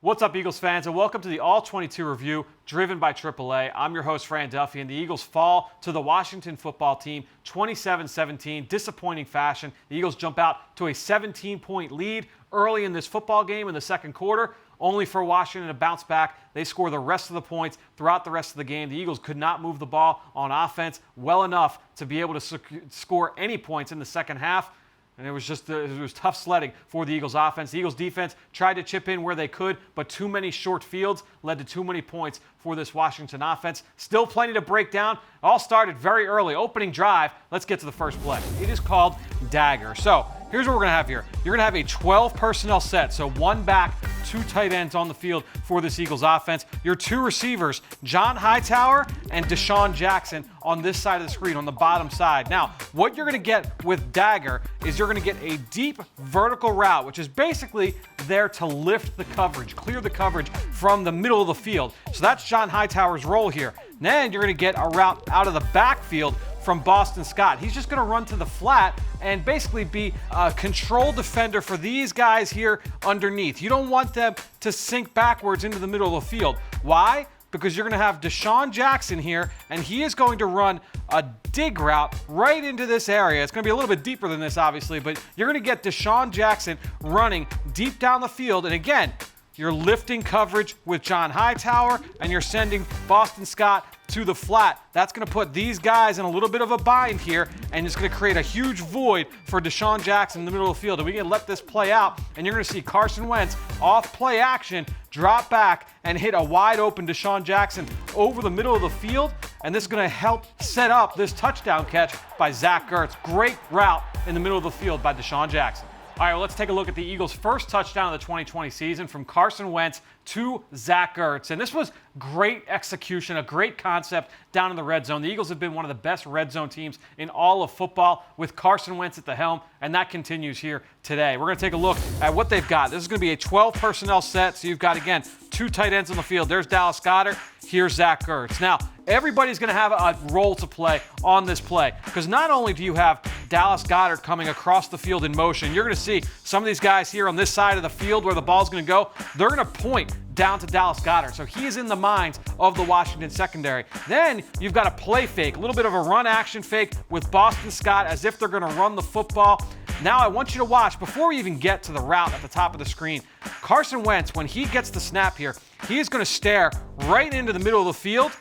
What's up, Eagles fans, and welcome to the All-22 review driven by AAA. I'm your host, Fran Duffy, and the Eagles fall to the Washington football team 27-17. Disappointing fashion. The Eagles jump out to a 17-point lead early in this football game in the second quarter, only for Washington to bounce back. They score the rest of the points throughout the rest of the game. The Eagles could not move the ball on offense well enough to be able to score any points in the second half. And it was tough sledding for the Eagles offense. The Eagles defense tried to chip in where they could, but too many short fields led to too many points for this Washington offense. Still plenty to break down. It all started very early. Opening drive. Let's get to the first play. It is called Dagger. So here's what we're going to have here. You're going to have a 12 personnel set. So one back, two tight ends on the field for this Eagles offense. Your two receivers, John Hightower and Deshaun Jackson, on this side of the screen, on the bottom side. Now, what you're going to get with Dagger is you're going to get a deep vertical route, which is basically there to lift the coverage, clear the coverage from the middle of the field. So that's John Hightower's role here. Then you're going to get a route out of the backfield from Boston Scott. He's just going to run to the flat and basically be a control defender for these guys here underneath. You don't want them to sink backwards into the middle of the field. Why? Because you're going to have Deshaun Jackson here, and he is going to run a dig route right into this area. It's going to be a little bit deeper than this, obviously, but you're going to get Deshaun Jackson running deep down the field. And again, you're lifting coverage with John Hightower, and you're sending Boston Scott to the flat. That's going to put these guys in a little bit of a bind here, and it's going to create a huge void for Deshaun Jackson in the middle of the field. And we can let this play out, and you're going to see Carson Wentz off play action, drop back, and hit a wide open Deshaun Jackson over the middle of the field. And this is going to help set up this touchdown catch by Zach Ertz. Great route in the middle of the field by Deshaun Jackson. All right, well, let's take a look at the Eagles' first touchdown of the 2020 season from Carson Wentz to Zach Ertz. And this was great execution, a great concept down in the red zone. The Eagles have been one of the best red zone teams in all of football with Carson Wentz at the helm, and that continues here today. We're going to take a look at what they've got. This is going to be a 12 personnel set, so you've got, again, two tight ends on the field. There's Dallas Goedert. Here's Zach Ertz. Now, everybody's going to have a role to play on this play, because not only do you have Dallas Goedert coming across the field in motion, you're going to see some of these guys here on this side of the field where the ball's going to go, they're going to point down to Dallas Goedert. So he is in the minds of the Washington secondary. Then you've got a play fake, a little bit of a run action fake with Boston Scott as if they're going to run the football. Now I want you to watch, before we even get to the route at the top of the screen, Carson Wentz, when he gets the snap here, he is going to stare right into the middle of the field,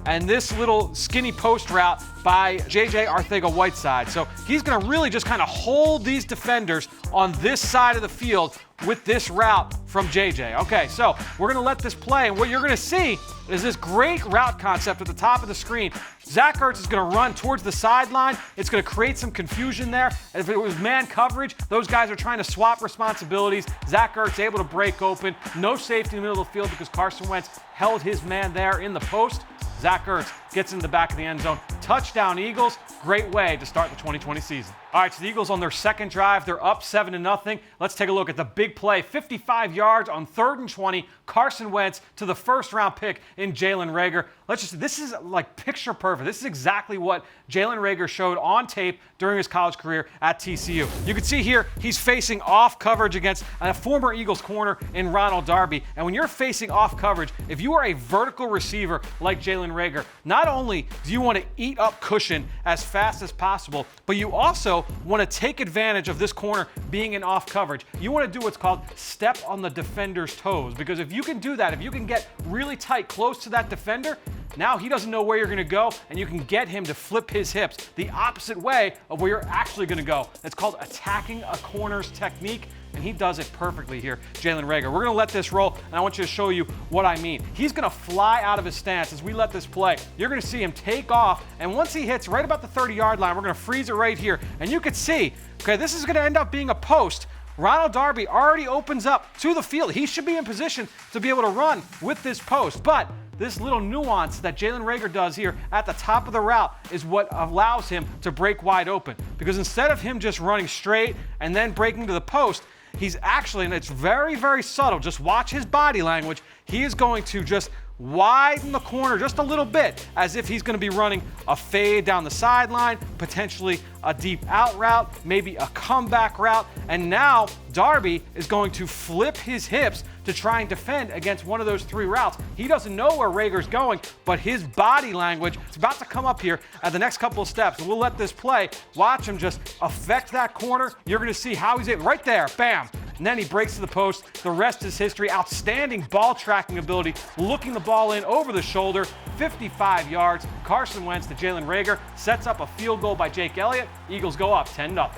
and this little skinny post route by J.J. Arcega-Whiteside. So he's going to really just kind of hold these defenders on this side of the field with this route from J.J. Okay, so we're going to let this play, and what you're going to see is this great route concept at the top of the screen. Zach Ertz is going to run towards the sideline. It's going to create some confusion there. If it was man coverage, those guys are trying to swap responsibilities. Zach Ertz able to break open. No safety in the middle of the field because Carson Wentz held his man there in the post. Zach Ertz gets in the back of the end zone. Touchdown, Eagles. Great way to start the 2020 season. All right, so the Eagles on their second drive, they're up 7-0. Let's take a look at the big play. 55 yards on 3rd and 20. Carson Wentz to the first-round pick in Jalen Reagor. This is like picture perfect. This is exactly what Jalen Reagor showed on tape during his college career at TCU. You can see here he's facing off coverage against a former Eagles corner in Ronald Darby. And when you're facing off coverage, if you are a vertical receiver like Jalen Reagor, not only do you want to eat up cushion as fast as possible, but you also want to take advantage of this corner being in off coverage. You want to do what's called step on the defender's toes, because if you can do that, if you can get really tight close to that defender, now he doesn't know where you're going to go, and you can get him to flip his hips the opposite way of where you're actually going to go. It's called attacking a corner's technique, and he does it perfectly here, Jalen Reagor. We're going to let this roll, and I want you to show you what I mean. He's going to fly out of his stance as we let this play. You're going to see him take off, and once he hits right about the 30-yard line, we're going to freeze it right here, and you can see, okay, this is going to end up being a post. Ronald Darby already opens up to the field. He should be in position to be able to run with this post, but this little nuance that Jalen Reagor does here at the top of the route is what allows him to break wide open. Because instead of him just running straight and then breaking to the post, he's actually, and it's very, very subtle, just watch his body language, he is going to just widen the corner just a little bit, as if he's going to be running a fade down the sideline, potentially a deep out route, maybe a comeback route. And now Darby is going to flip his hips to try and defend against one of those three routes. He doesn't know where Reagor's going, but his body language is about to come up here at the next couple of steps. And we'll let this play. Watch him just affect that corner. You're going to see how he's able. Right there, bam. And then he breaks to the post. The rest is history. Outstanding ball tracking ability, looking the ball in over the shoulder, 55 yards. Carson Wentz to Jalen Reagor, sets up a field goal by Jake Elliott. Eagles go up 10-0.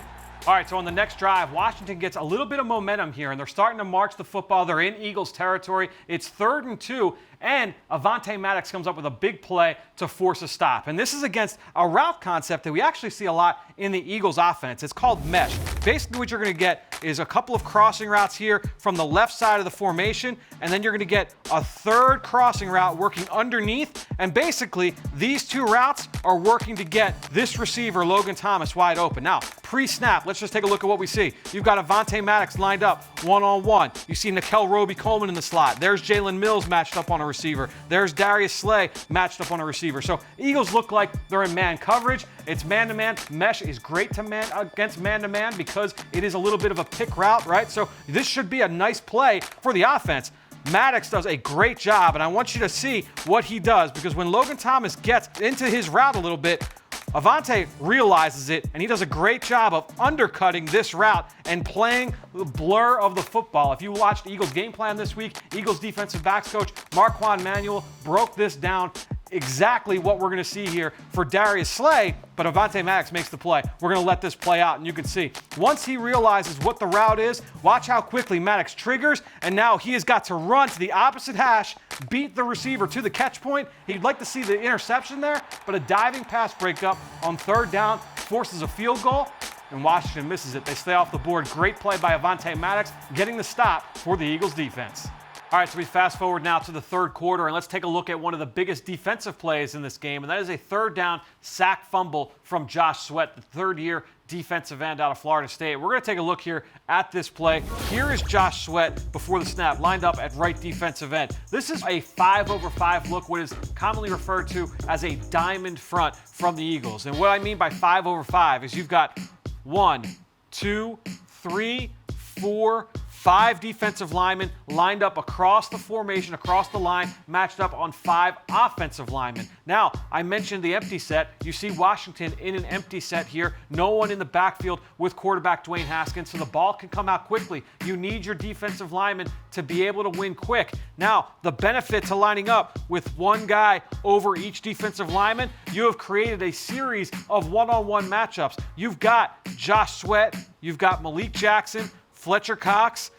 All right, so on the next drive, Washington gets a little bit of momentum here, and they're starting to march the football. They're in Eagles territory. It's 3rd and 2, and Maddox comes up with a big play to force a stop. And this is against a route concept that we actually see a lot in the Eagles offense. It's called mesh. Basically what you're going to get is a couple of crossing routes here from the left side of the formation, and then you're going to get a third crossing route working underneath. And basically, these two routes are working to get this receiver, Logan Thomas, wide open. Now, pre-snap, let's just take a look at what we see. You've got Maddox lined up one-on-one. You see Nickel Roby-Coleman in the slot. There's Jalen Mills matched up on a receiver. There's Darius Slay matched up on a receiver. So Eagles look like they're in man coverage. It's man-to-man. Mesh is great against man-to-man because it is a little bit of a pick route, right? So this should be a nice play for the offense. Maddox does a great job, and I want you to see what he does, because when Logan Thomas gets into his route a little bit, Avonte realizes it, and he does a great job of undercutting this route and playing the blur of the football. If you watched Eagles game plan this week, Eagles defensive backs coach Marquand Manuel broke this down exactly what we're going to see here for Darius Slay, but Maddox makes the play. We're going to let this play out, and you can see once he realizes what the route is, watch how quickly Maddox triggers, and now he has got to run to the opposite hash, beat the receiver to the catch point. He'd like to see the interception there, but a diving pass breakup on 3rd down forces a field goal, and Washington misses it. They stay off the board. Great play by Maddox, getting the stop for the Eagles defense. All right, so we fast forward now to the 3rd quarter, and let's take a look at one of the biggest defensive plays in this game, and that is a 3rd down sack fumble from Josh Sweat, the 3rd-year defensive end out of Florida State. We're going to take a look here at this play. Here is Josh Sweat before the snap, lined up at right defensive end. This is a 5-over-5 look, what is commonly referred to as a diamond front from the Eagles. And what I mean by 5-over-5 is you've got 1, 2, 3, 4, 5 defensive linemen lined up across the formation, across the line, matched up on 5 offensive linemen. Now, I mentioned the empty set. You see Washington in an empty set here. No one in the backfield with quarterback Dwayne Haskins, so the ball can come out quickly. You need your defensive linemen to be able to win quick. Now, the benefit to lining up with one guy over each defensive lineman, you have created a series of one-on-one matchups. You've got Josh Sweat, you've got Malik Jackson, Fletcher Cox,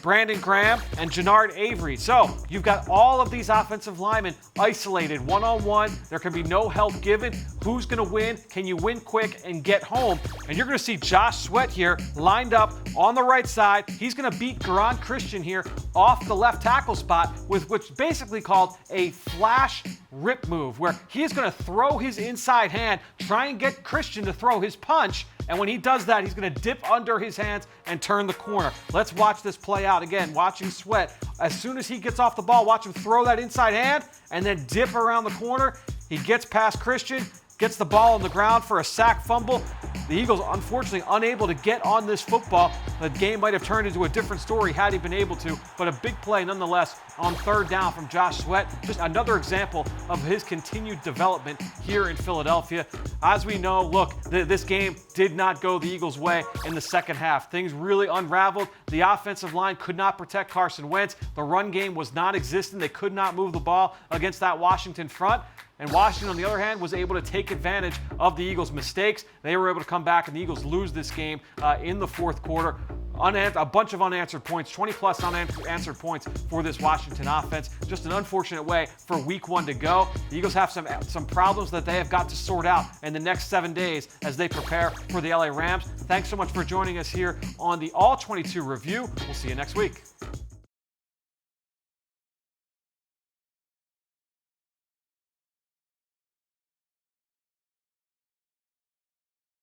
Brandon Graham, and Jannard Avery. So you've got all of these offensive linemen isolated one-on-one. There can be no help given. Who's going to win? Can you win quick and get home? And you're going to see Josh Sweat here lined up on the right side. He's going to beat Garon Christian here off the left tackle spot with what's basically called a flash rip move, where he's going to throw his inside hand, try and get Christian to throw his punch. And when he does that, he's going to dip under his hands and turn the corner. Let's watch this play out again. Watching Sweat. As soon as he gets off the ball, watch him throw that inside hand and then dip around the corner. He gets past Christian, gets the ball on the ground for a sack fumble. The Eagles, unfortunately, unable to get on this football. The game might have turned into a different story had he been able to, but a big play nonetheless on 3rd down from Josh Sweat. Just another example of his continued development here in Philadelphia. As we know, look, this game did not go the Eagles' way in the second half. Things really unraveled. The offensive line could not protect Carson Wentz. The run game was non-existent. They could not move the ball against that Washington front. And Washington, on the other hand, was able to take advantage of the Eagles' mistakes. They were able to come back, and the Eagles lose this game in the 4th quarter. A bunch of unanswered points, 20-plus unanswered points for this Washington offense. Just an unfortunate way for week 1 to go. The Eagles have some problems that they have got to sort out in the next 7 days as they prepare for the LA Rams. Thanks so much for joining us here on the All-22 review. We'll see you next week.